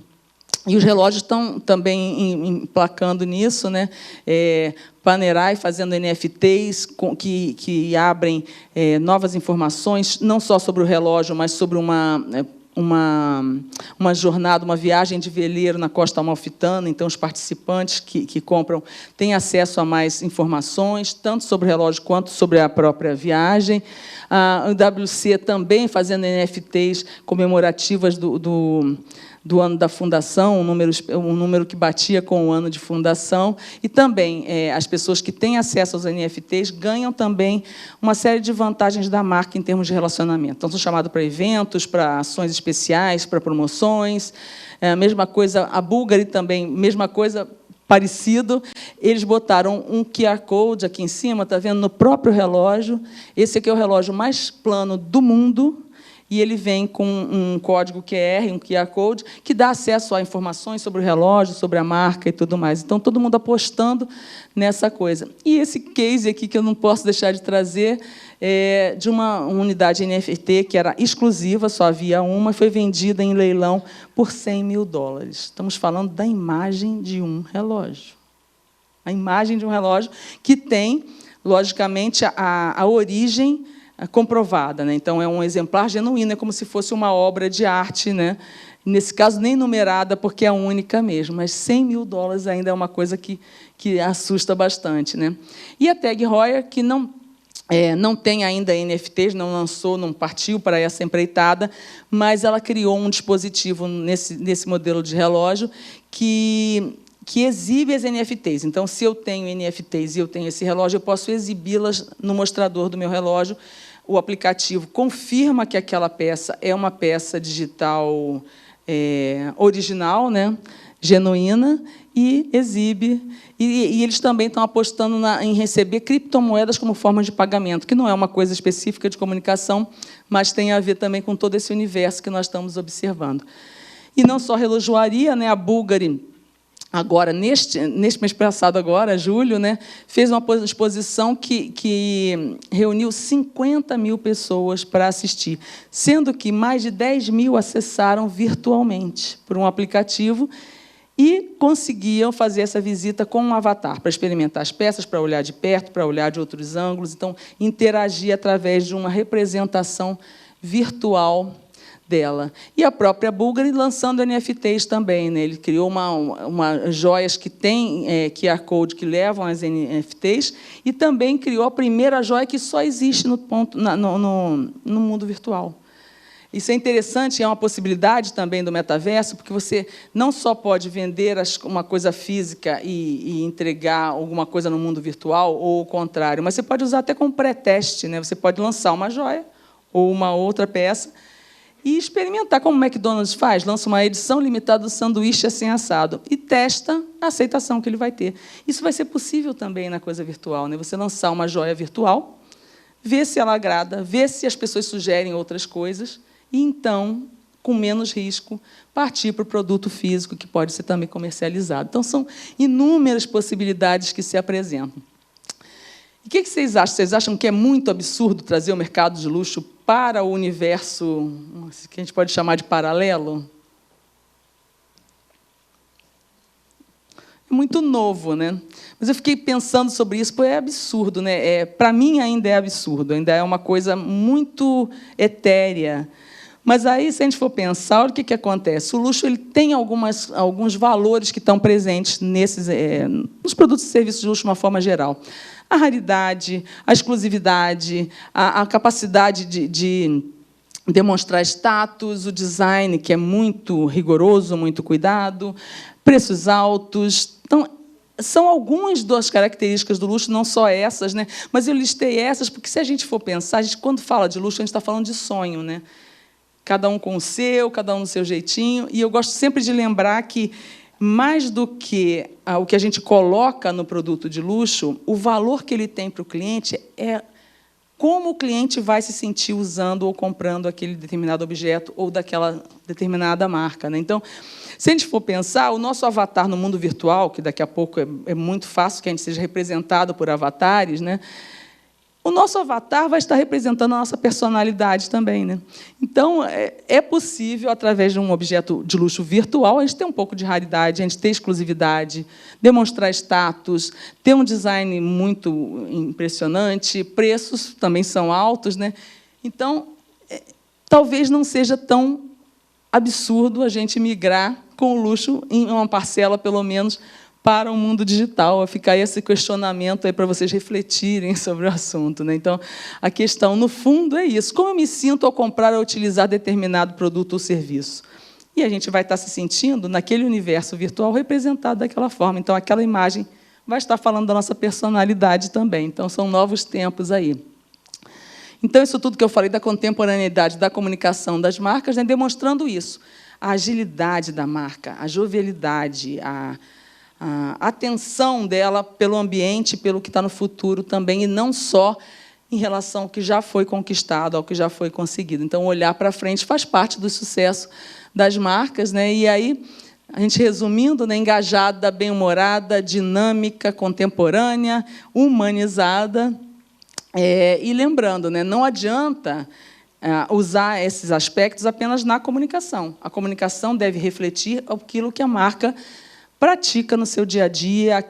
E os relógios estão também emplacando nisso, né? Panerai fazendo NFTs que abrem novas informações, não só sobre o relógio, mas sobre uma jornada, uma viagem de veleiro na costa amalfitana. Então, os participantes que compram têm acesso a mais informações, tanto sobre o relógio quanto sobre a própria viagem. A WC também fazendo NFTs comemorativas do ano da fundação, um número que batia com o ano de fundação. E também as pessoas que têm acesso aos NFTs ganham também uma série de vantagens da marca em termos de relacionamento. Então, são chamados para eventos, para ações especiais, para promoções. A mesma coisa, a Bulgari também, mesma coisa, parecido. Eles botaram um QR Code aqui em cima, está vendo, no próprio relógio. Esse aqui é o relógio mais plano do mundo, e ele vem com um código QR, um QR Code, que dá acesso a informações sobre o relógio, sobre a marca e tudo mais. Então, todo mundo apostando nessa coisa. E esse case aqui, que eu não posso deixar de trazer, é de uma unidade NFT que era exclusiva, só havia uma, e foi vendida em leilão por $100 mil. Estamos falando da imagem de um relógio. A imagem de um relógio que tem, logicamente, a origem comprovada, né? Então, é um exemplar genuíno, é como se fosse uma obra de arte, né? Nesse caso, nem numerada, porque é a única mesmo, mas $100 mil ainda é uma coisa que assusta bastante, né? E a Tag Heuer, que não tem ainda NFTs, não lançou, não partiu para essa empreitada, mas ela criou um dispositivo nesse modelo de relógio que exibe as NFTs. Então, se eu tenho NFTs e eu tenho esse relógio, eu posso exibi-las no mostrador do meu relógio. O aplicativo confirma que aquela peça é uma peça digital original, né, genuína, e exibe. E eles também estão apostando em receber criptomoedas como forma de pagamento, que não é uma coisa específica de comunicação, mas tem a ver também com todo esse universo que nós estamos observando. E não só relojoaria, né, a Bulgari agora, neste mês passado, agora, julho, né, fez uma exposição que reuniu 50 mil pessoas para assistir, sendo que mais de 10 mil acessaram virtualmente por um aplicativo e conseguiam fazer essa visita com um avatar, para experimentar as peças, para olhar de perto, para olhar de outros ângulos, então, interagir através de uma representação virtual dela. E a própria Bulgari lançando NFTs também, né? Ele criou uma joias que tem QR Code que levam as NFTs e também criou a primeira joia que só existe no mundo virtual. Isso é interessante, é uma possibilidade também do metaverso, porque você não só pode vender uma coisa física e entregar alguma coisa no mundo virtual, ou o contrário, mas você pode usar até como pré-teste, né? Você pode lançar uma joia ou uma outra peça e experimentar, como o McDonald's faz, lança uma edição limitada do sanduíche assim assado e testa a aceitação que ele vai ter. Isso vai ser possível também na coisa virtual, né? Você lançar uma joia virtual, ver se ela agrada, ver se as pessoas sugerem outras coisas e, então, com menos risco, partir para o produto físico, que pode ser também comercializado. Então, são inúmeras possibilidades que se apresentam. E o que vocês acham? Vocês acham que é muito absurdo trazer o mercado de luxo para o universo que a gente pode chamar de paralelo? É muito novo, né? Mas eu fiquei pensando sobre isso, porque é absurdo, né? Para mim, ainda é absurdo, ainda é uma coisa muito etérea. Mas aí, se a gente for pensar, olha o que acontece. O luxo ele tem alguns valores que estão presentes nos produtos e serviços de luxo de uma forma geral. A raridade, a exclusividade, a capacidade de demonstrar status, o design, que é muito rigoroso, muito cuidado, preços altos. Então, são algumas das características do luxo, não só essas, né? Mas eu listei essas porque, se a gente for pensar, quando fala de luxo, a gente está falando de sonho, né? Cada um com o seu, cada um do seu jeitinho. E eu gosto sempre de lembrar que, mais do que o que a gente coloca no produto de luxo, o valor que ele tem para o cliente é como o cliente vai se sentir usando ou comprando aquele determinado objeto ou daquela determinada marca, né? Então, se a gente for pensar, o nosso avatar no mundo virtual, que daqui a pouco é muito fácil que a gente seja representado por avatares, né? O nosso avatar vai estar representando a nossa personalidade também, né? Então, é possível, através de um objeto de luxo virtual, a gente ter um pouco de raridade, a gente ter exclusividade, demonstrar status, ter um design muito impressionante, preços também são altos, né? Então, talvez não seja tão absurdo a gente migrar com o luxo em uma parcela, pelo menos, para o mundo digital. Fica aí esse questionamento aí para vocês refletirem sobre o assunto, né? Então, a questão, no fundo, é isso. Como eu me sinto ao comprar ou utilizar determinado produto ou serviço? E a gente vai estar se sentindo, naquele universo virtual, representado daquela forma. Então, aquela imagem vai estar falando da nossa personalidade também. Então, são novos tempos aí. Então, isso tudo que eu falei da contemporaneidade da comunicação das marcas, né, demonstrando isso. A agilidade da marca, a jovialidade, a atenção dela pelo ambiente, pelo que está no futuro também, e não só em relação ao que já foi conquistado, ao que já foi conseguido. Então, olhar para frente faz parte do sucesso das marcas, né? E aí, a gente resumindo, né, engajada, bem-humorada, dinâmica, contemporânea, humanizada. E lembrando, né, não adianta usar esses aspectos apenas na comunicação. A comunicação deve refletir aquilo que a marca pratica no seu dia a dia,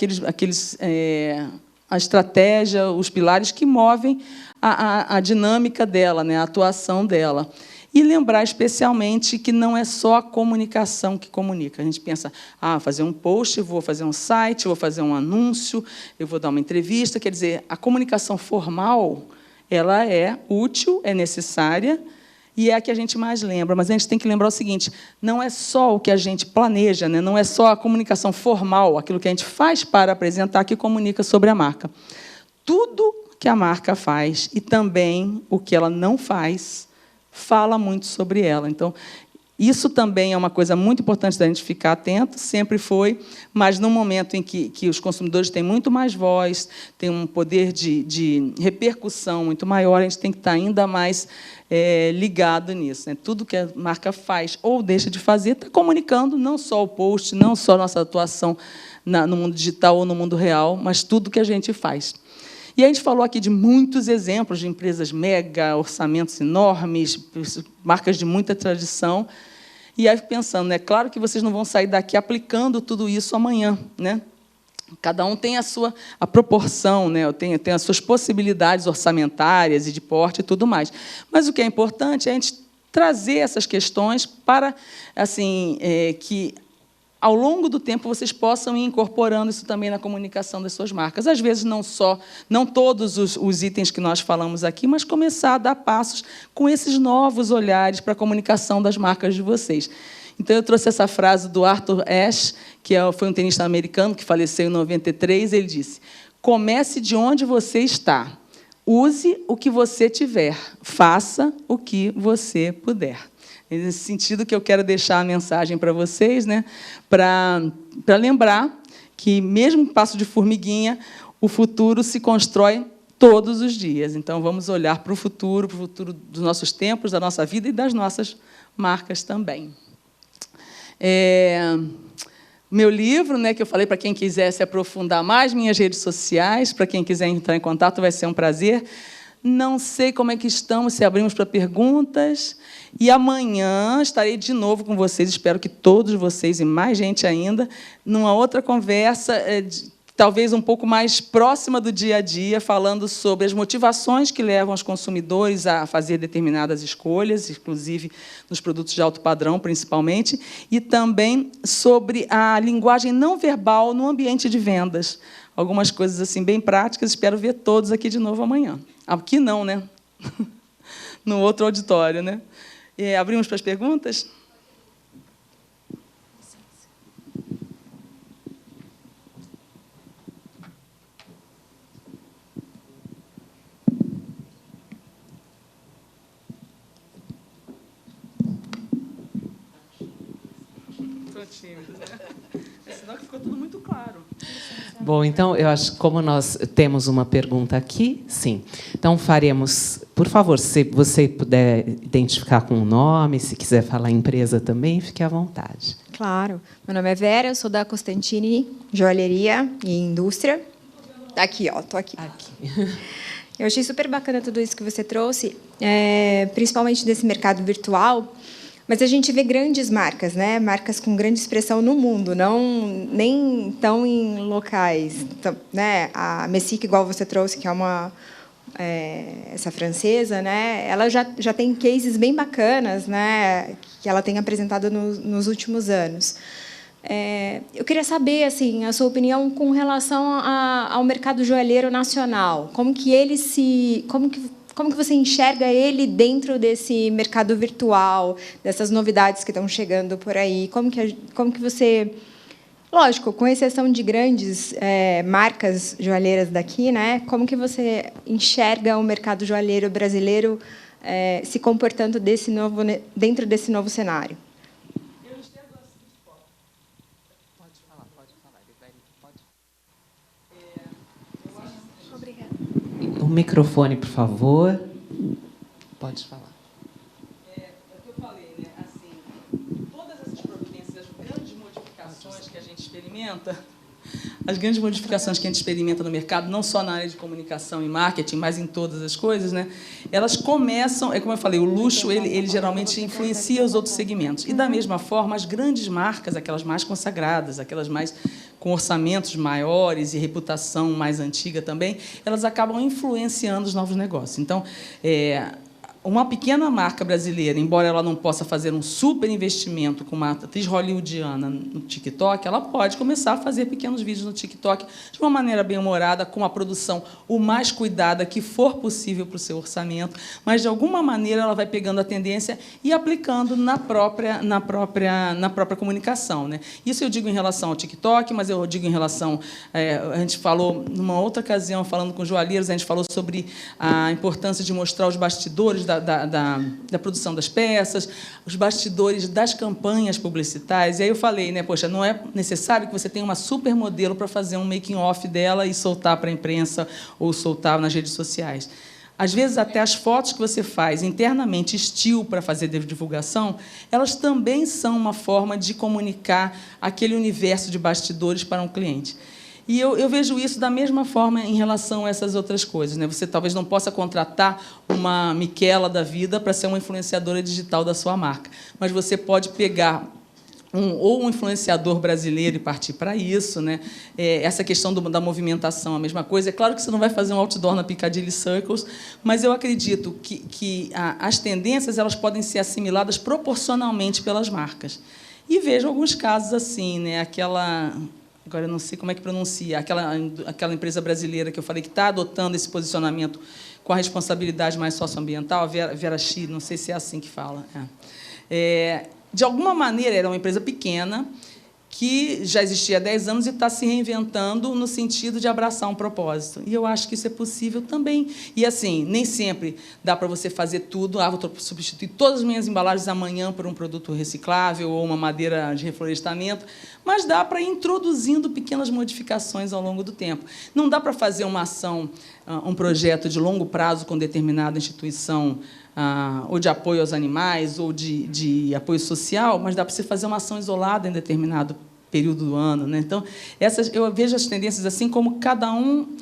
a estratégia, os pilares que movem a dinâmica dela, né, a atuação dela. E lembrar, especialmente, que não é só a comunicação que comunica. A gente pensa, fazer um post, vou fazer um site, vou fazer um anúncio, eu vou dar uma entrevista. Quer dizer, a comunicação formal ela é útil, é necessária, e é a que a gente mais lembra. Mas a gente tem que lembrar o seguinte, não é só o que a gente planeja, né? Não é só a comunicação formal, aquilo que a gente faz para apresentar, que comunica sobre a marca. Tudo que a marca faz, e também o que ela não faz, fala muito sobre ela. Então, Isso também é uma coisa muito importante da gente ficar atento, sempre foi, mas no momento em que os consumidores têm muito mais voz, têm um poder de repercussão muito maior, a gente tem que estar ainda mais ligado nisso, né? Tudo que a marca faz ou deixa de fazer está comunicando não só o post, não só a nossa atuação no mundo digital ou no mundo real, mas tudo que a gente faz. E a gente falou aqui de muitos exemplos de empresas mega, orçamentos enormes, marcas de muita tradição. E aí, pensando, é claro que vocês não vão sair daqui aplicando tudo isso amanhã, né? Cada um tem a proporção, né? Tem as suas possibilidades orçamentárias e de porte e tudo mais. Mas o que é importante é a gente trazer essas questões para assim, que ao longo do tempo, vocês possam ir incorporando isso também na comunicação das suas marcas. Às vezes, não todos os itens que nós falamos aqui, mas começar a dar passos com esses novos olhares para a comunicação das marcas de vocês. Então, eu trouxe essa frase do Arthur Ashe, que foi um tenista americano que faleceu em 93. Ele disse: comece de onde você está. Use o que você tiver. Faça o que você puder. É nesse sentido que eu quero deixar a mensagem para vocês, né, para lembrar que, mesmo passo de formiguinha, o futuro se constrói todos os dias. Então, vamos olhar para o futuro dos nossos tempos, da nossa vida e das nossas marcas também. Meu livro, né, que eu falei para quem quiser se aprofundar mais, minhas redes sociais, para quem quiser entrar em contato, vai ser um prazer. Não sei como é que estamos, se abrimos para perguntas. E amanhã estarei de novo com vocês, espero que todos vocês e mais gente ainda, numa outra conversa, talvez um pouco mais próxima do dia a dia, falando sobre as motivações que levam os consumidores a fazer determinadas escolhas, inclusive nos produtos de alto padrão, principalmente, e também sobre a linguagem não verbal no ambiente de vendas. Algumas coisas assim bem práticas, espero ver todos aqui de novo amanhã. Aqui não, né? No outro auditório, né? Abrimos para as perguntas? Estou tímido, né? Senão que ficou tudo muito claro. Bom, então, eu acho que como nós temos uma pergunta aqui, sim. Então, faremos, por favor, se você puder identificar com o nome, se quiser falar empresa também, fique à vontade. Claro. Meu nome é Vera, eu sou da Costantini Joalheria e Indústria. Aqui, ó, estou aqui. Eu achei super bacana tudo isso que você trouxe, principalmente desse mercado virtual. Mas a gente vê grandes marcas, né? Marcas com grande expressão no mundo, nem tão em locais. Então, né? A Messic, igual você trouxe, que é essa francesa, né? Ela já tem cases bem bacanas, né? Que ela tem apresentado nos últimos anos. Eu queria saber, assim, a sua opinião com relação ao mercado joalheiro nacional. Como que você enxerga ele dentro desse mercado virtual, dessas novidades que estão chegando por aí? Como que você... Lógico, com exceção de grandes marcas joalheiras daqui, né? Como que você enxerga o mercado joalheiro brasileiro se comportando dentro desse novo cenário? O microfone, por favor. Pode falar. É o que eu falei, né? Assim, todas essas providências, as grandes modificações que a gente experimenta, no mercado, não só na área de comunicação e marketing, mas em todas as coisas, né? Elas começam, como eu falei, o luxo ele geralmente influencia os outros segmentos. E, da mesma forma, as grandes marcas, aquelas mais consagradas, aquelas mais com orçamentos maiores e reputação mais antiga também, elas acabam influenciando os novos negócios. Então, uma pequena marca brasileira, embora ela não possa fazer um super investimento com uma atriz hollywoodiana no TikTok, ela pode começar a fazer pequenos vídeos no TikTok de uma maneira bem humorada, com a produção o mais cuidada que for possível para o seu orçamento, mas, de alguma maneira, ela vai pegando a tendência e aplicando na própria comunicação, né? Isso eu digo em relação ao TikTok, mas eu digo em relação... a gente falou, numa outra ocasião, falando com joalheiros, a gente falou sobre a importância de mostrar os bastidores da da produção das peças, os bastidores das campanhas publicitárias. E aí eu falei, né, poxa, não é necessário que você tenha uma supermodelo para fazer um making-off dela e soltar para a imprensa ou soltar nas redes sociais. Às vezes, até as fotos que você faz internamente, estilo para fazer divulgação, elas também são uma forma de comunicar aquele universo de bastidores para um cliente. E eu vejo isso da mesma forma em relação a essas outras coisas, né? Você talvez não possa contratar uma Miquela da vida para ser uma influenciadora digital da sua marca, mas você pode pegar ou um influenciador brasileiro e partir para isso, né? Essa questão da movimentação, a mesma coisa. É claro que você não vai fazer um outdoor na Piccadilly Circus, mas eu acredito que as tendências elas podem ser assimiladas proporcionalmente pelas marcas. E vejo alguns casos assim, né? Agora eu não sei como é que pronuncia, aquela empresa brasileira que eu falei que está adotando esse posicionamento com a responsabilidade mais socioambiental, a Vera X, não sei se é assim que fala. De alguma maneira, era uma empresa pequena, que já existia há 10 anos e está se reinventando no sentido de abraçar um propósito. E eu acho que isso é possível também. E, assim, nem sempre dá para você fazer tudo. Vou substituir todas as minhas embalagens amanhã por um produto reciclável ou uma madeira de reflorestamento, mas dá para ir introduzindo pequenas modificações ao longo do tempo. Não dá para fazer uma ação, um projeto de longo prazo com determinada instituição, ou de apoio aos animais, ou de apoio social, mas dá para você fazer uma ação isolada em determinado período do ano, né? Então, eu vejo as tendências assim como cada um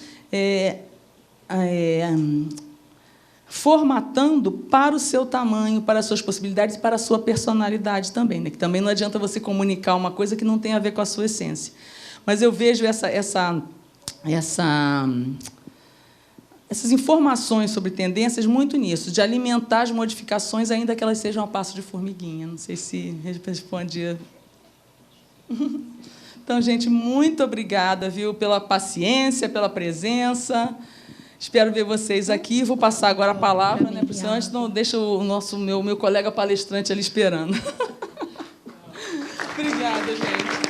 formatando para o seu tamanho, para as suas possibilidades e para a sua personalidade também, né? Que também não adianta você comunicar uma coisa que não tem a ver com a sua essência. Mas eu vejo essas informações sobre tendências muito nisso, de alimentar as modificações, ainda que elas sejam a passo de formiguinha. Não sei se respondi. Então, gente, muito obrigada, viu, pela paciência, pela presença. Espero ver vocês aqui. Vou passar agora a palavra, né, porque senão antes não deixa o meu colega palestrante ali esperando. Obrigada, gente.